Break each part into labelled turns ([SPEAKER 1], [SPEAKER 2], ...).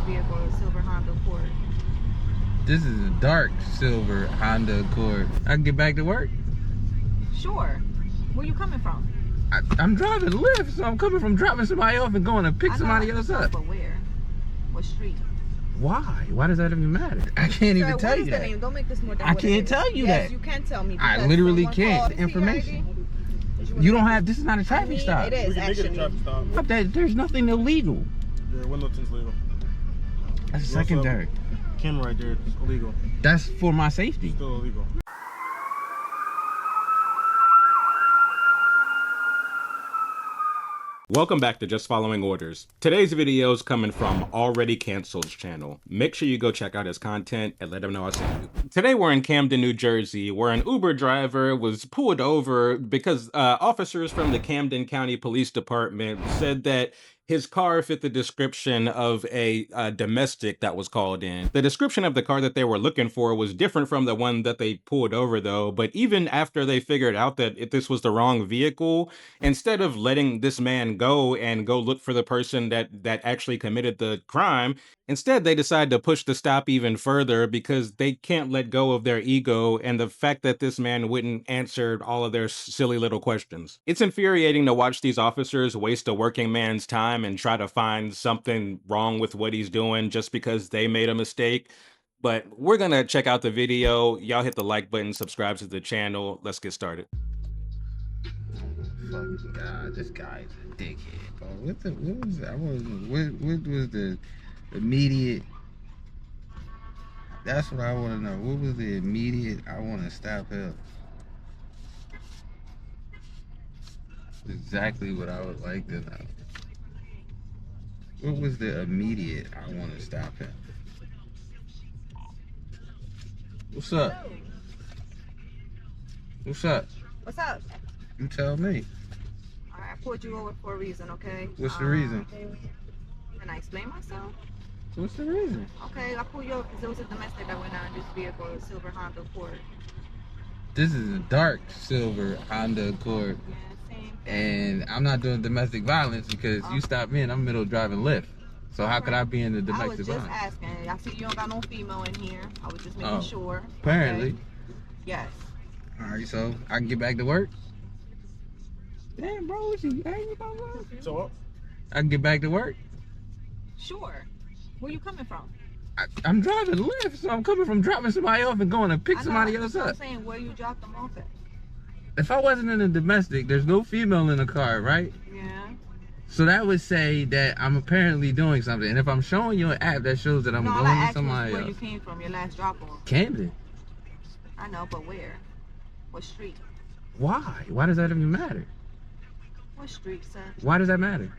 [SPEAKER 1] vehicle, a silver Honda Accord.
[SPEAKER 2] This is a dark silver Honda Accord. I can get back to work?
[SPEAKER 1] Sure. Where you coming from?
[SPEAKER 2] I'm driving Lyft, so I'm coming from dropping somebody off and going to pick somebody else up.
[SPEAKER 1] But where? What street?
[SPEAKER 2] Why? Why does that even matter? I can't even tell you that.
[SPEAKER 1] Name? Don't make this more than
[SPEAKER 2] I can't tell you that.
[SPEAKER 1] Yes, you can tell me.
[SPEAKER 2] I literally can't. Information. You don't have. This is not a traffic stop.
[SPEAKER 1] It is actually.
[SPEAKER 2] There's nothing illegal.
[SPEAKER 3] Yeah, Willowton's legal.
[SPEAKER 2] That's secondary.
[SPEAKER 3] Ken right there, it's illegal.
[SPEAKER 2] That's for my safety.
[SPEAKER 3] Still illegal.
[SPEAKER 4] Welcome back to Just Following Orders. Today's video is coming from Already Canceled's channel. Make sure you go check out his content and let him know I sent you. Today we're in Camden, New Jersey, where an Uber driver was pulled over because officers from the Camden County Police Department said that his car fit the description of a domestic that was called in. The description of the car that they were looking for was different from the one that they pulled over though, but even after they figured out that this was the wrong vehicle, instead of letting this man go and go look for the person that actually committed the crime, instead they decided to push the stop even further because they can't let go of their ego and the fact that this man wouldn't answer all of their silly little questions. It's infuriating to watch these officers waste a working man's time and try to find something wrong with what he's doing just because they made a mistake. But we're gonna check out the video. Y'all hit the like button, subscribe to the channel. Let's get started.
[SPEAKER 2] Fucking God, this guy's a dickhead, bro. What was the immediate? That's what I want to know. What was the immediate? I want to stop him. Exactly what I would like to know. What was the immediate? I want to stop him. What's up?
[SPEAKER 1] Hello.
[SPEAKER 2] What's up?
[SPEAKER 1] What's up?
[SPEAKER 2] You tell me.
[SPEAKER 1] Alright, I pulled you over for a reason, okay?
[SPEAKER 2] What's the reason?
[SPEAKER 1] Can I explain myself?
[SPEAKER 2] What's the reason?
[SPEAKER 1] Okay, I pulled you over because there was a domestic that went out in this vehicle, a silver Honda Accord.
[SPEAKER 2] This is a dark silver Honda Accord.
[SPEAKER 1] Yeah, same thing.
[SPEAKER 2] And I'm not doing domestic violence because you stopped me and I'm middle driving Lyft. So how could I be in the domestic violence?
[SPEAKER 1] I was just asking. I see you don't got no female in here. I was just making sure.
[SPEAKER 2] Apparently.
[SPEAKER 1] Okay. Yes.
[SPEAKER 2] Alright, so I can get back to work? Damn, bro, what you angry about work?
[SPEAKER 3] So what?
[SPEAKER 2] I can get back to work?
[SPEAKER 1] Sure. Where you coming from?
[SPEAKER 2] I'm driving Lyft, so I'm coming from dropping somebody off and going to pick somebody else up.
[SPEAKER 1] I'm saying where you dropped them off at.
[SPEAKER 2] If I wasn't in a domestic, there's no female in the car, right?
[SPEAKER 1] Yeah.
[SPEAKER 2] So that would say that I'm apparently doing something. And if I'm showing you an app that shows that I'm going to somebody else.
[SPEAKER 1] Where you came from, your last drop off.
[SPEAKER 2] Camden.
[SPEAKER 1] I know, but where? What street?
[SPEAKER 2] Why? Why does that even matter?
[SPEAKER 1] What street, sir?
[SPEAKER 2] Why does that matter?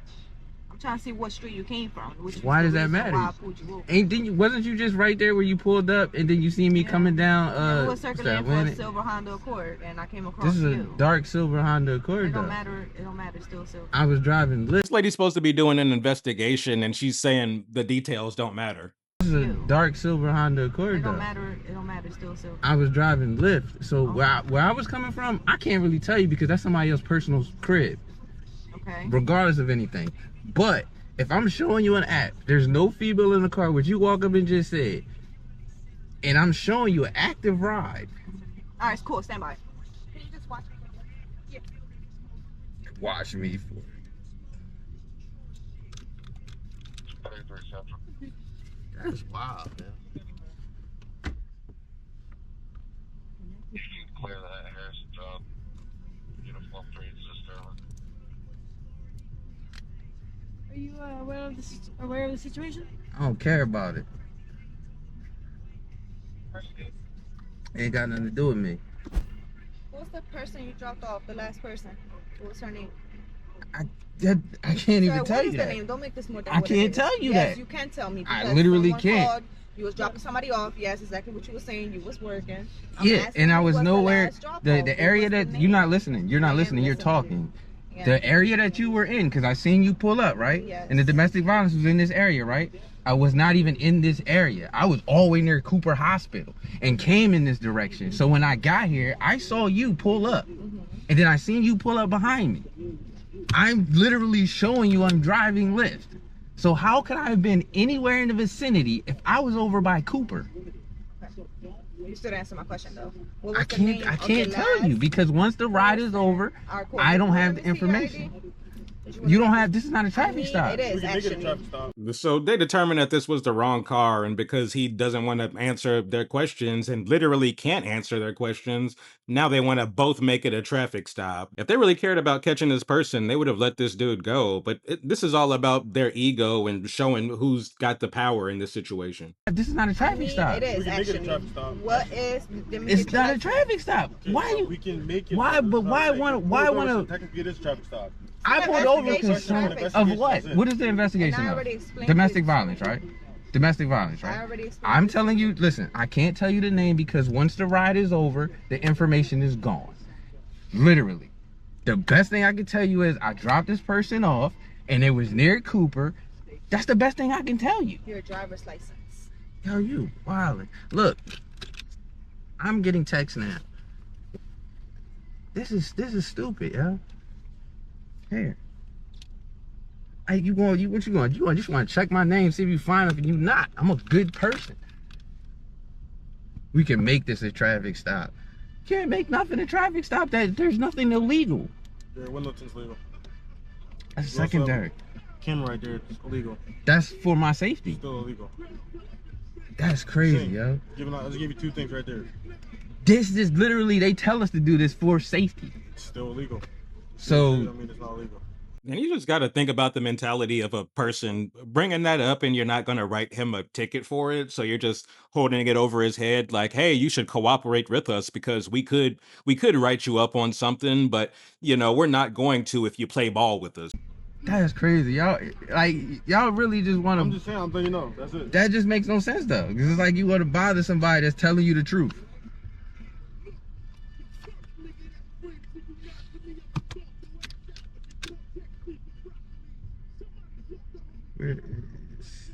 [SPEAKER 1] I'm trying to see what street you came from.
[SPEAKER 2] Why does that matter?
[SPEAKER 1] Why I pulled you over.
[SPEAKER 2] Wasn't you just right there where you pulled up and then you see me coming down?
[SPEAKER 1] I was circulating for a silver Honda Accord and I came across
[SPEAKER 2] This is a dark silver Honda Accord.
[SPEAKER 1] It don't matter. It don't matter. Still silver.
[SPEAKER 2] I was driving Lyft.
[SPEAKER 4] This lady's supposed to be doing an investigation and she's saying the details don't matter.
[SPEAKER 2] This is a dark silver Honda Accord.
[SPEAKER 1] It don't matter. It don't matter. Still silver.
[SPEAKER 2] I was driving Lyft, so where I was coming from, I can't really tell you because that's somebody else's personal crib.
[SPEAKER 1] Okay.
[SPEAKER 2] Regardless of anything, but if I'm showing you an app, there's no female in the car, which you walk up and just said, and I'm showing you an active ride.
[SPEAKER 1] All right, cool. Stand by. Can you just watch me? Yeah.
[SPEAKER 2] Watch me for it. That's wild, man.
[SPEAKER 5] You can clear that Harrison job. Uniform 3 Sterling.
[SPEAKER 6] Are you aware of the situation?
[SPEAKER 2] I don't care about it. Ain't got nothing to do with me.
[SPEAKER 1] What's the person you dropped off? The last person. What was her name?
[SPEAKER 2] I can't even tell you that.
[SPEAKER 1] Name? Don't make this more than
[SPEAKER 2] I can't tell you that.
[SPEAKER 1] Yes, you can tell me.
[SPEAKER 2] I literally can't.
[SPEAKER 1] You was dropping somebody off. Yes, exactly what you were saying. You was working.
[SPEAKER 2] Yeah, and I was nowhere. The area that you're not listening. You're not listening. You're talking. Yeah. The area that you were in, because I seen you pull up, right?
[SPEAKER 1] Yes.
[SPEAKER 2] And the domestic violence was in this area, right? I was not even in this area. I was all the way near Cooper Hospital and came in this direction. So when I got here, I saw you pull up. And then I seen you pull up behind me. I'm literally showing you I'm driving Lyft. So how could I have been anywhere in the vicinity if I was over by Cooper?
[SPEAKER 1] You still didn't answer my question though. What was
[SPEAKER 2] I
[SPEAKER 1] the name
[SPEAKER 2] can't
[SPEAKER 1] of
[SPEAKER 2] tell
[SPEAKER 1] the
[SPEAKER 2] you
[SPEAKER 1] last
[SPEAKER 2] because once the ride is over,
[SPEAKER 1] Alright, cool.
[SPEAKER 2] I don't
[SPEAKER 1] You
[SPEAKER 2] have
[SPEAKER 1] wanna
[SPEAKER 2] the
[SPEAKER 1] see your ID?
[SPEAKER 2] information.
[SPEAKER 1] Did wanna
[SPEAKER 2] You don't
[SPEAKER 1] see-
[SPEAKER 2] have, this is not a
[SPEAKER 1] I
[SPEAKER 2] traffic
[SPEAKER 1] mean,
[SPEAKER 2] stop.
[SPEAKER 1] It is
[SPEAKER 3] We can make it a
[SPEAKER 1] actually.
[SPEAKER 3] traffic stop.
[SPEAKER 4] So they determined that this was the wrong car, and because he doesn't want to answer their questions and literally can't answer their questions, now they want to both make it a traffic stop. If they really cared about catching this person, they would have let this dude go. But this is all about their ego and showing who's got the power in this situation.
[SPEAKER 2] This is not a
[SPEAKER 1] I
[SPEAKER 2] traffic
[SPEAKER 1] mean,
[SPEAKER 2] stop.
[SPEAKER 1] it is
[SPEAKER 3] We can make it a
[SPEAKER 1] actually.
[SPEAKER 3] traffic stop.
[SPEAKER 1] What is? let me
[SPEAKER 2] It's
[SPEAKER 1] get your
[SPEAKER 2] not a
[SPEAKER 1] license.
[SPEAKER 2] traffic stop.
[SPEAKER 3] Okay,
[SPEAKER 2] Why
[SPEAKER 3] so
[SPEAKER 2] you?
[SPEAKER 3] we can make it.
[SPEAKER 2] Why? But why want to?
[SPEAKER 3] Technically, it is a traffic stop.
[SPEAKER 2] I pulled over
[SPEAKER 1] Investigation,
[SPEAKER 2] because
[SPEAKER 1] traffic.
[SPEAKER 2] of what? What is the investigation
[SPEAKER 1] And I
[SPEAKER 2] of?
[SPEAKER 1] already explained
[SPEAKER 2] Domestic
[SPEAKER 1] it.
[SPEAKER 2] violence, right? Domestic violence,
[SPEAKER 1] I
[SPEAKER 2] right?
[SPEAKER 1] already explained
[SPEAKER 2] I'm
[SPEAKER 1] it.
[SPEAKER 2] telling you, listen, I can't tell you the name because once the ride is over, the information is gone. Literally. The best thing I can tell you is I dropped this person off and it was near Cooper. That's the best thing I can tell you.
[SPEAKER 1] Your driver's license.
[SPEAKER 2] Yo, you wildin'. Look, I'm getting texts now. This is stupid, yo. Here. Hey, what you going? You just want to check my name, see if you fine enough, and you not. I'm a good person. We can make this a traffic stop. Can't make nothing a traffic stop. There's nothing illegal.
[SPEAKER 3] Yeah, Windleton's legal.
[SPEAKER 2] That's
[SPEAKER 3] You also
[SPEAKER 2] secondary.
[SPEAKER 3] Camera right there, it's illegal.
[SPEAKER 2] That's for my safety.
[SPEAKER 3] Still illegal.
[SPEAKER 2] That's crazy,
[SPEAKER 3] Same.
[SPEAKER 2] yo.
[SPEAKER 3] I'll just give you two things right there.
[SPEAKER 2] This is literally, they tell us to do this for safety.
[SPEAKER 3] It's still illegal.
[SPEAKER 2] So,
[SPEAKER 3] I mean, it's not illegal.
[SPEAKER 4] And you just got to think about the mentality of a person bringing that up, and you're not going to write him a ticket for it. So you're just holding it over his head like, hey, you should cooperate with us because we could write you up on something, but we're not going to if you play ball with us.
[SPEAKER 2] that is crazy. Y'all really just want
[SPEAKER 3] I'm
[SPEAKER 2] to,
[SPEAKER 3] just saying, I'm letting you know. That's it.
[SPEAKER 2] that just makes no sense though. Because it's like you want to bother somebody that's telling you the truth. Where is...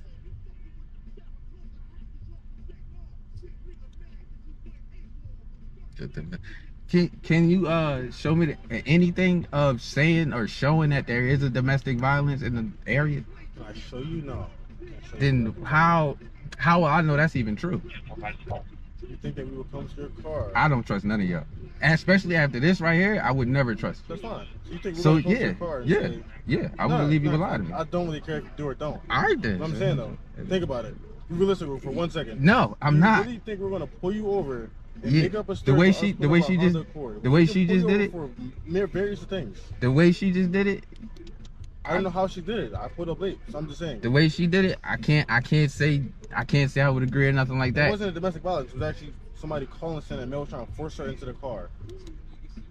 [SPEAKER 2] Can you show me anything of saying or showing that there is a domestic violence in the area?
[SPEAKER 3] Can I show you? No.
[SPEAKER 2] Then how will I know that's even true?
[SPEAKER 3] You think that we will come to your car?
[SPEAKER 2] I don't trust none of y'all. And especially after this right here, I would never trust you.
[SPEAKER 3] That's fine. So you think we're
[SPEAKER 2] So
[SPEAKER 3] gonna come to
[SPEAKER 2] yeah,
[SPEAKER 3] your car and
[SPEAKER 2] yeah,
[SPEAKER 3] say,
[SPEAKER 2] yeah. I
[SPEAKER 3] No,
[SPEAKER 2] wouldn't believe you
[SPEAKER 3] no,
[SPEAKER 2] would lie to me.
[SPEAKER 3] I don't really care if you do or don't.
[SPEAKER 2] All right then.
[SPEAKER 3] What I'm saying though, think about it. You realistic for 1 second.
[SPEAKER 2] No, I'm
[SPEAKER 3] you
[SPEAKER 2] not.
[SPEAKER 3] really think we're gonna pull you over and
[SPEAKER 2] Yeah,
[SPEAKER 3] make up a
[SPEAKER 2] the
[SPEAKER 3] story
[SPEAKER 2] way
[SPEAKER 3] for
[SPEAKER 2] she-
[SPEAKER 3] us
[SPEAKER 2] the way
[SPEAKER 3] putting
[SPEAKER 2] she
[SPEAKER 3] our
[SPEAKER 2] just-
[SPEAKER 3] Honda Accord?
[SPEAKER 2] the
[SPEAKER 3] We
[SPEAKER 2] way
[SPEAKER 3] can
[SPEAKER 2] she
[SPEAKER 3] pull
[SPEAKER 2] just
[SPEAKER 3] you
[SPEAKER 2] did
[SPEAKER 3] over for various things.
[SPEAKER 2] The way she just did it,
[SPEAKER 3] I don't know how she did it. I put up late, so I'm just saying.
[SPEAKER 2] the way she did it, I can't say I would agree or nothing like
[SPEAKER 3] It
[SPEAKER 2] that.
[SPEAKER 3] wasn't a domestic violence. It was actually somebody calling saying that Mel was trying to force her into the car.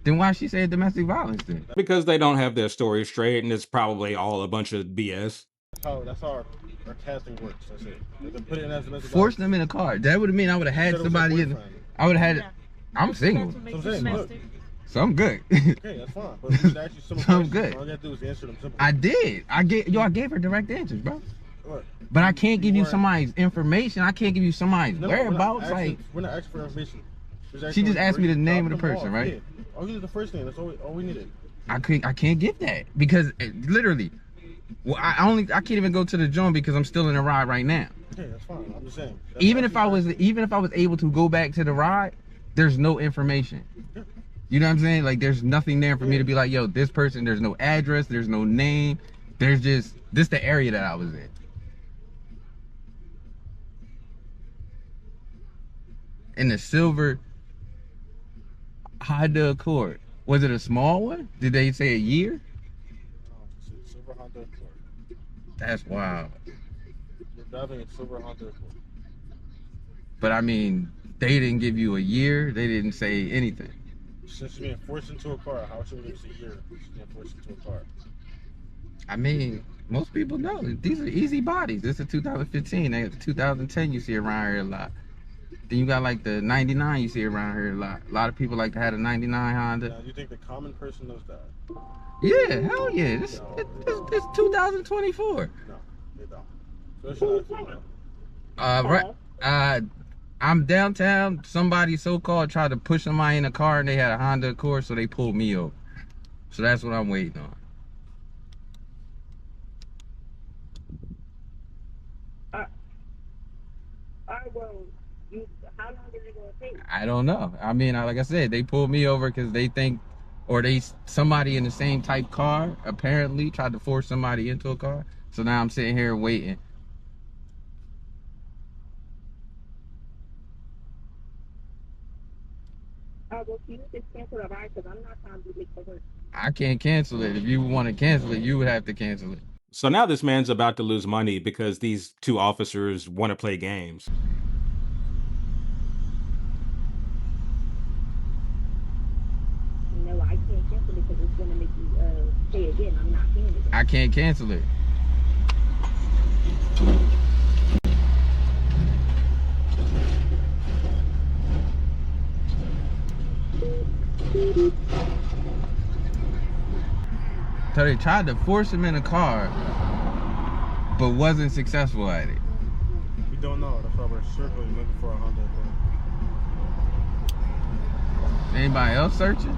[SPEAKER 2] Then why she say domestic violence then?
[SPEAKER 4] Because they don't have their story straight, and it's probably all a bunch of BS.
[SPEAKER 3] That's how our casting works. That's it. They can put it in as domestic
[SPEAKER 2] Force
[SPEAKER 3] violence.
[SPEAKER 2] them in a car. That would have mean I would have had
[SPEAKER 3] Said it was her
[SPEAKER 2] somebody in.
[SPEAKER 3] boyfriend.
[SPEAKER 2] I would have had.
[SPEAKER 6] Yeah.
[SPEAKER 2] I'm single,
[SPEAKER 6] That's what makes
[SPEAKER 3] So
[SPEAKER 6] it
[SPEAKER 3] I'm saying, look.
[SPEAKER 6] domestic.
[SPEAKER 2] so I'm good.
[SPEAKER 3] Okay, that's fine. But we should ask you some
[SPEAKER 2] I'm
[SPEAKER 3] questions.
[SPEAKER 2] good.
[SPEAKER 3] All you gotta do is answer them simply.
[SPEAKER 2] I did. I gave her direct answers, bro.
[SPEAKER 3] Look,
[SPEAKER 2] But I can't give you
[SPEAKER 3] weren't-
[SPEAKER 2] somebody's information. I can't give you somebody's
[SPEAKER 3] no, we're not
[SPEAKER 2] whereabouts.
[SPEAKER 3] asking-
[SPEAKER 2] Like
[SPEAKER 3] we're not asking for information.
[SPEAKER 2] She just asked me the name of the person, right?
[SPEAKER 3] All you did the first name. That's all we needed.
[SPEAKER 2] I can't get that because literally, well, I can't even go to the joint because I'm still in the ride right now.
[SPEAKER 3] Okay, that's fine. I'm just saying. That's
[SPEAKER 2] Even
[SPEAKER 3] all
[SPEAKER 2] if
[SPEAKER 3] she's
[SPEAKER 2] I was able to go back to the ride, there's no information. You know what I'm saying? Like there's nothing there for me to be like, yo, this person. There's no address. There's no name. There's just this the area that I was in. In the silver Honda Accord. Was it a small one? Did they say a year?
[SPEAKER 3] It's a silver Honda Accord.
[SPEAKER 2] That's wild.
[SPEAKER 3] You're driving a silver Honda Accord.
[SPEAKER 2] But I mean, they didn't give you a year. They didn't say anything.
[SPEAKER 3] Since you're being forced into a car, how should we give us a year? Since you're being forced into a car.
[SPEAKER 2] I mean, most people know these are easy bodies. This is 2015. They got the 2010 you see around here a lot. Then you got like the 99 you see around here a lot. A lot of people like to have a 99 Honda.
[SPEAKER 3] Now, do you think the common person knows that?
[SPEAKER 2] Yeah, hell yeah. This 2024.
[SPEAKER 3] No, they don't. Especially not if you know.
[SPEAKER 2] Right. I'm downtown. Somebody so-called tried to push somebody in a car and they had a Honda Accord, so they pulled me over. So that's what I'm waiting on.
[SPEAKER 1] How long is it gonna take?
[SPEAKER 2] I don't know. I mean, like I said, they pulled me over because they think, or somebody in the same type car apparently tried to force somebody into a car. So now I'm sitting here waiting.
[SPEAKER 1] Well, can you just cancel the ride? Because I'm not trying to be late for work.
[SPEAKER 2] I can't cancel it. If you want to cancel it, you would have to cancel it.
[SPEAKER 4] So now this man's about to lose money because these two officers want to play games.
[SPEAKER 1] No, I can't cancel it because it's gonna make you pay again. I'm not paying it.
[SPEAKER 2] I can't cancel it. So they tried to force him in a car, but wasn't successful at it.
[SPEAKER 3] We don't know. That's why we're circling looking for a Honda.
[SPEAKER 2] Anybody else searching?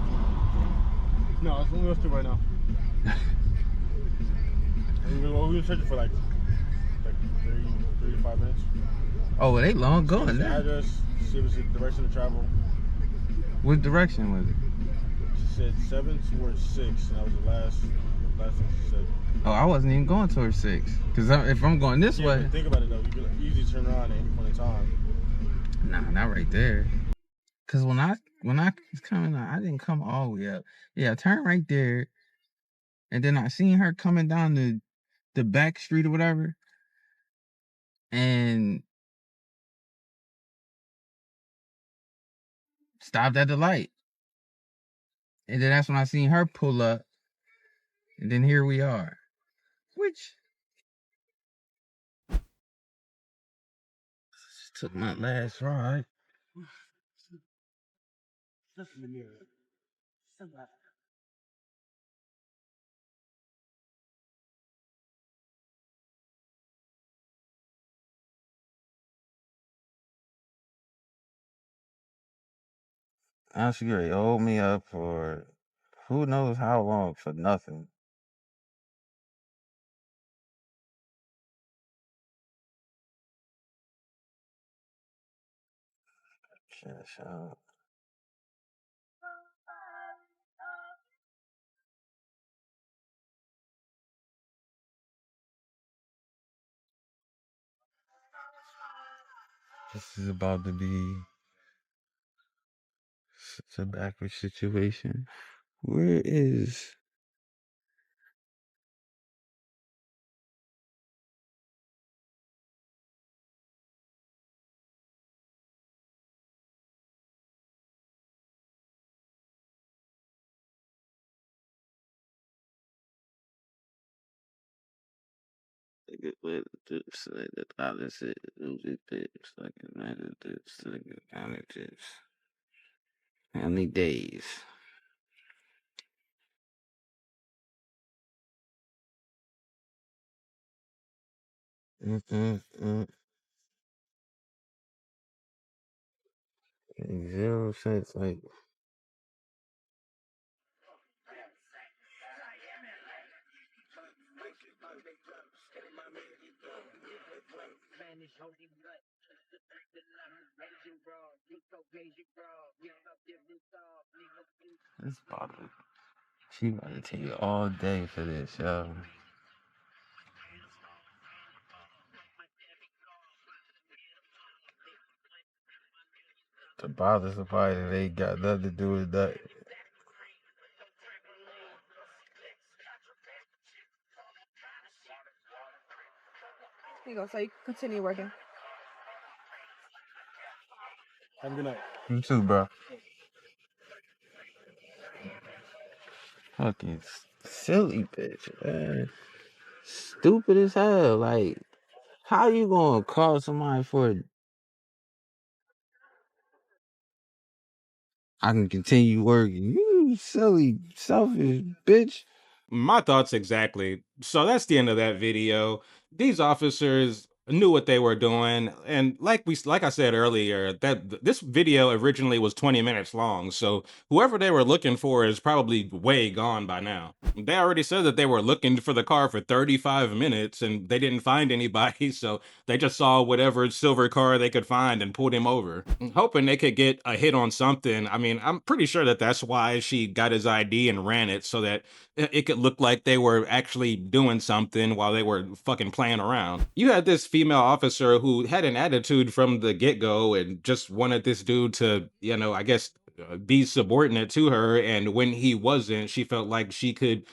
[SPEAKER 3] No, it's only us two right now. we were searching for like 3 to 5 minutes.
[SPEAKER 2] Oh, well, they long gone
[SPEAKER 3] The
[SPEAKER 2] now.
[SPEAKER 3] address, see if it's the direction to travel.
[SPEAKER 2] What direction was it?
[SPEAKER 3] She said 7 towards 6, and that was the last thing she said.
[SPEAKER 2] Oh, I wasn't even going towards 6. Because if I'm going this
[SPEAKER 3] Yeah,
[SPEAKER 2] way.
[SPEAKER 3] but think about it though. You could easily turn around at any point in time.
[SPEAKER 2] Nah, not right there. Because when I was coming out, I didn't come all the way up. Yeah, I turned right there. And then I seen her coming down the back street or whatever. And stopped at the light. And then that's when I seen her pull up. And then here we are. Which took my last ride. Now she already owed me up for who knows how long for nothing. Shut. This is about to be such a backward situation. Where is... How many days? Zero cents, like... This bottle. She about to take all day for this, yo. To bother somebody that ain't got nothing to do with that.
[SPEAKER 1] There you go. So you can continue working.
[SPEAKER 3] Have a good night.
[SPEAKER 2] You too, bro. Fucking silly bitch, man. Stupid as hell. Like, how you gonna call somebody for... I can continue working. You silly, selfish bitch.
[SPEAKER 4] My thoughts exactly. So that's the end of that video. These officers knew what they were doing. And like I said earlier, that this video originally was 20 minutes long, so whoever they were looking for is probably way gone by now. They already said that they were looking for the car for 35 minutes and they didn't find anybody, so they just saw whatever silver car they could find and pulled him over, hoping they could get a hit on something. I mean, I'm pretty sure that that's why she got his ID and ran it, so that it could look like they were actually doing something while they were fucking playing around. You had this female officer who had an attitude from the get-go and just wanted this dude to, I guess, be subordinate to her, and when he wasn't, she felt like she could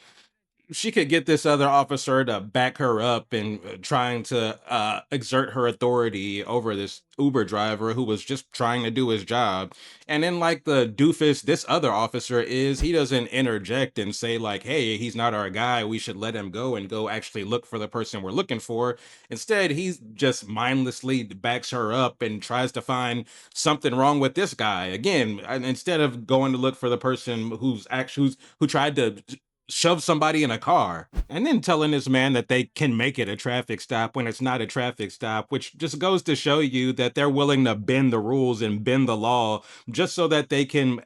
[SPEAKER 4] get this other officer to back her up and trying to exert her authority over this Uber driver who was just trying to do his job. And then, like the doofus this other officer is, he doesn't interject and say like, hey, he's not our guy, we should let him go and go actually look for the person we're looking for. Instead, he just mindlessly backs her up and tries to find something wrong with this guy again, instead of going to look for the person who tried to shove somebody in a car, and then telling this man that they can make it a traffic stop when it's not a traffic stop, which just goes to show you that they're willing to bend the rules and bend the law just so that they can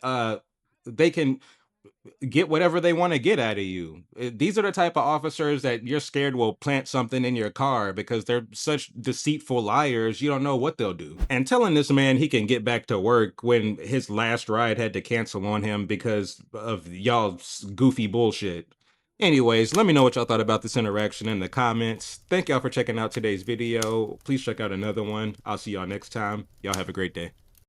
[SPEAKER 4] get whatever they want to get out of you. These are the type of officers that you're scared will plant something in your car because they're such deceitful liars, you don't know what they'll do. And telling this man he can get back to work when his last ride had to cancel on him because of y'all's goofy bullshit. Anyways, let me know what y'all thought about this interaction in the comments. Thank y'all for checking out today's video. Please check out another one. I'll see y'all next time. Y'all have a great day.